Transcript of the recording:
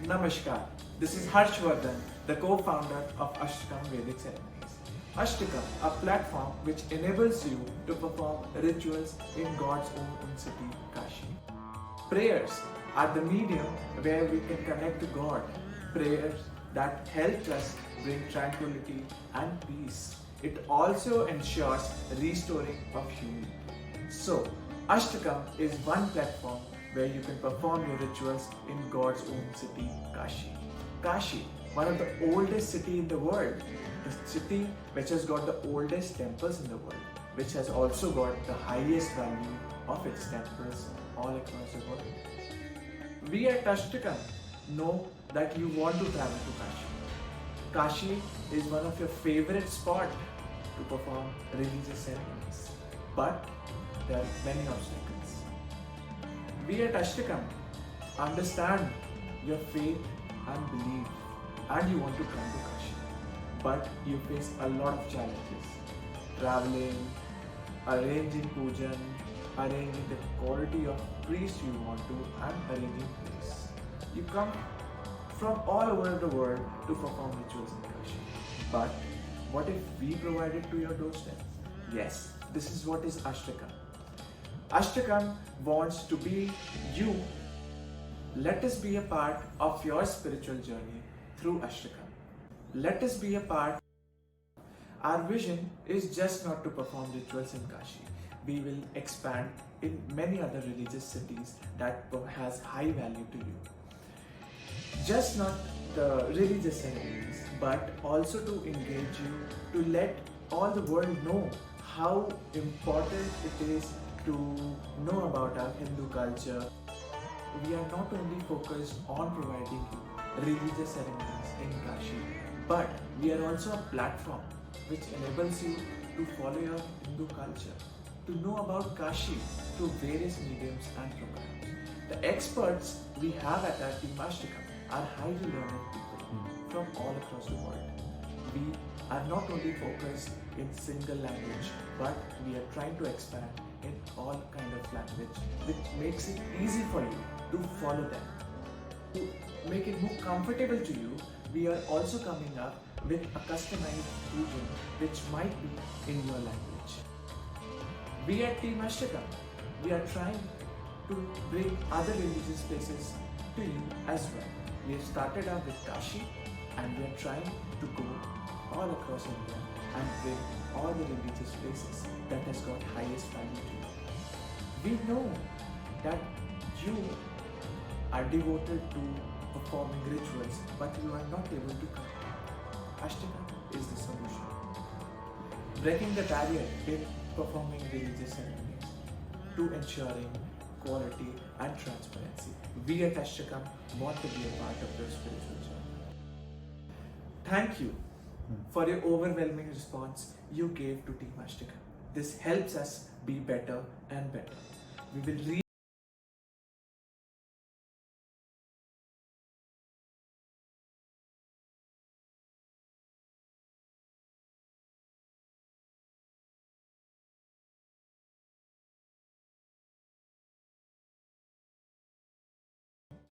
Namaskar. This is Harshvardhan, the co-founder of Ashtakam Vedic Ceremonies. Ashtakam, a platform which enables you to perform rituals in God's own city, Kashi. Prayers are the medium where we can connect to God. Prayers that help us bring tranquility and peace. It also ensures restoring of humanity. So, Ashtakam is one platform where you can perform your rituals in God's own city, Kashi. Kashi, one of the oldest city in the world, the city which has got the oldest temples in the world, which has also got the highest value of its temples all across the world. We at Ashtakam know that you want to travel to Kashi. Kashi is one of your favorite spots to perform religious ceremonies, but there are many obstacles. We at Ashtakam understand your faith and belief and you want to come to Kashi, but you face a lot of challenges. Traveling, arranging pujan, arranging the quality of priest you want to, and arranging place. You come from all over the world to perform rituals in Kashi. But what if we provide it to your doorstep? Yes, this is what is Ashtakam. Ashtakam wants to be you. Let us be a part of your spiritual journey through Ashtakam. Let us be a part. Our vision is just not to perform rituals in Kashi. We will expand in many other religious cities that has high value to you. Just not the religious ceremonies, but also to engage you, to let all the world know how important it is to know about our Hindu culture. We are not only focused on providing you religious ceremonies in Kashi, but we are also a platform which enables you to follow your Hindu culture, to know about Kashi through various mediums and programs. The experts we have at our team Ashtakam are highly learned people from all across the world. We are not only focused in single language, but we are trying to expand in all kind of language, which makes it easy for you to follow them. To make it more comfortable to you, we are also coming up with a customized pujan which might be in your language. We at Team Ashtakam, we are trying to bring other religious places to you as well. We have started out with Kashi and we are trying to go all across India and bring all the religious places that has got highest value to you. We know that you are devoted to performing rituals, but you are not able to come. Ashtakam is the solution. Breaking the barrier in performing religious ceremonies to ensuring quality and transparency. We at Ashtakam want to be a part of your spiritual journey. Thank you for your overwhelming response you gave to Team Ashtakam. This helps us be better and better. We will